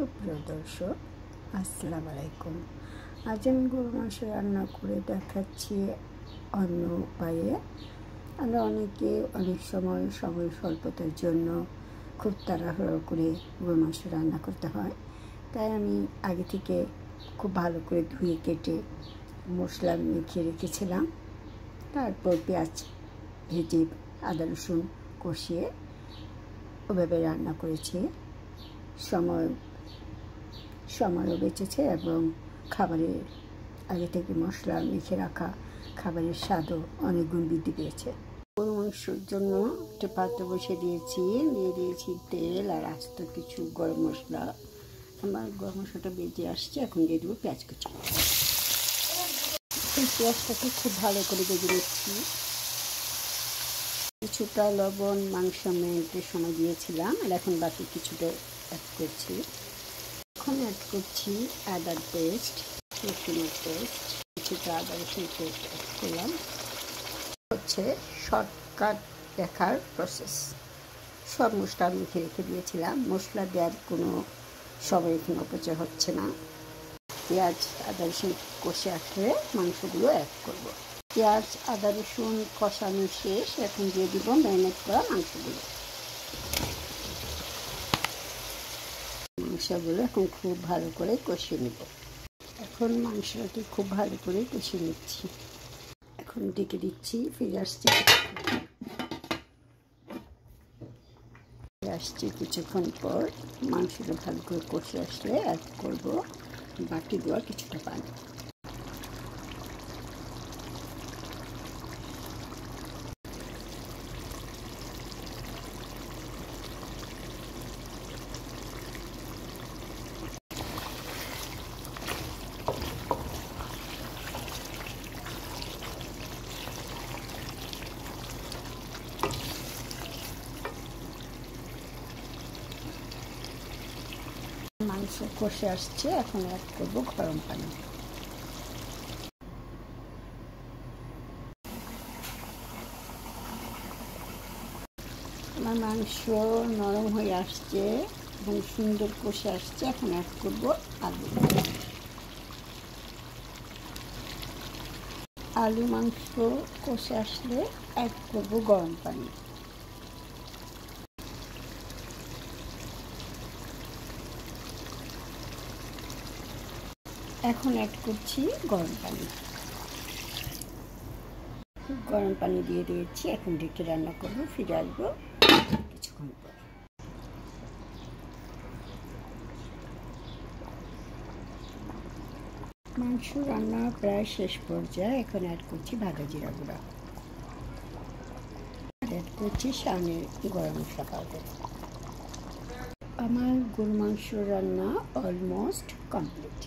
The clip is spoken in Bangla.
সুপ্রিয় দর্শক, আসসালামু আলাইকুম। আজ আমি গরু মাংস রান্না করে দেখাচ্ছি অন্য উপায়ে। আমরা অনেকে অনেক সময় স্বল্পতার জন্য খুব তাড়াহুড়ো করে গরু মাংস রান্না করতে হয়। তাই আমি আগে থেকে খুব ভালো করে ধুয়ে কেটে মশলা মেখে রেখেছিলাম। তারপর পেঁয়াজ ভেজে আদা রসুন কষিয়ে ওভাবে রান্না করেছি। সময়ও বেঁচেছে এবং খাবারের আগে থেকে মশলা মেখে রাখা খাবারের স্বাদও অনেক গুণ বৃদ্ধি পেয়েছে। গরু মাংসের জন্য একটা পাত্র দিয়ে দিয়েছি তেল আর আস্ত কিছু গরম মশলা। আমার গরম মশলাটা বেজে আসছে, এখন দিয়ে দেবো পেঁয়াজ কুচি। এই পেঁয়াজটাকে খুব ভালো করে ভেজে নিচ্ছি। কিছুটা লবণ মাংস মেখে সময় দিয়েছিলাম, আর এখন বাকি কিছুটা অ্যাড করছি। এখন অ্যাড করছি আদার পেস্ট, রসুনের পেস্ট, কিছুটা আদা রসুন পেস্ট অ্যাড করলাম। হচ্ছে শর্টকাট দেখার প্রসেস। সব মশলা মেখে রেখে দিয়েছিলাম। মশলা দেওয়ার কোনো সময় এখানে অপচয় হচ্ছে না। পেঁয়াজ আদা রসুন কষে আসলে মাংসগুলো অ্যাড করব। পেঁয়াজ আদা রসুন কষানো শেষ, এখন দিয়ে দিব ম্যারিনেট করা মাংসগুলো। মাংসগুলো এখন খুব ভালো করে কষিয়ে নেব। এখন মাংসটাকে খুব ভালো করে কষিয়ে নিচ্ছি। এখন ডেকে দিচ্ছি, ফিরে আসছি কিছুক্ষণ পর। মাংসটা ভালো করে কষে আসলে অ্যাড করবো বাটি দেওয়া কিছুটা পানি। মাংস কষে আসছে, এখন অ্যাড করবো গরম পানি। আমার মাংস নরম হয়ে আসছে এবং সুন্দর কষে আসছে, এখন অ্যাড করবো আলু। মাংস কষে আসলে অ্যাড করবো গরম পানি। এখন অ্যাড করছি গরম পানি। গরম পানি দিয়ে দিয়েছি, এখন ঢেকে রান্না করবো। ফিরে আসবো কিছুক্ষণ পর। মাংস রান্না প্রায় শেষ পর্যায়ে, এখন অ্যাড করছি ভাজা জিরা গুঁড়া, অ্যাড করছি শানের গরম মশলা পাউডার। আমার গরু মাংস রান্না অলমোস্ট কমপ্লিট।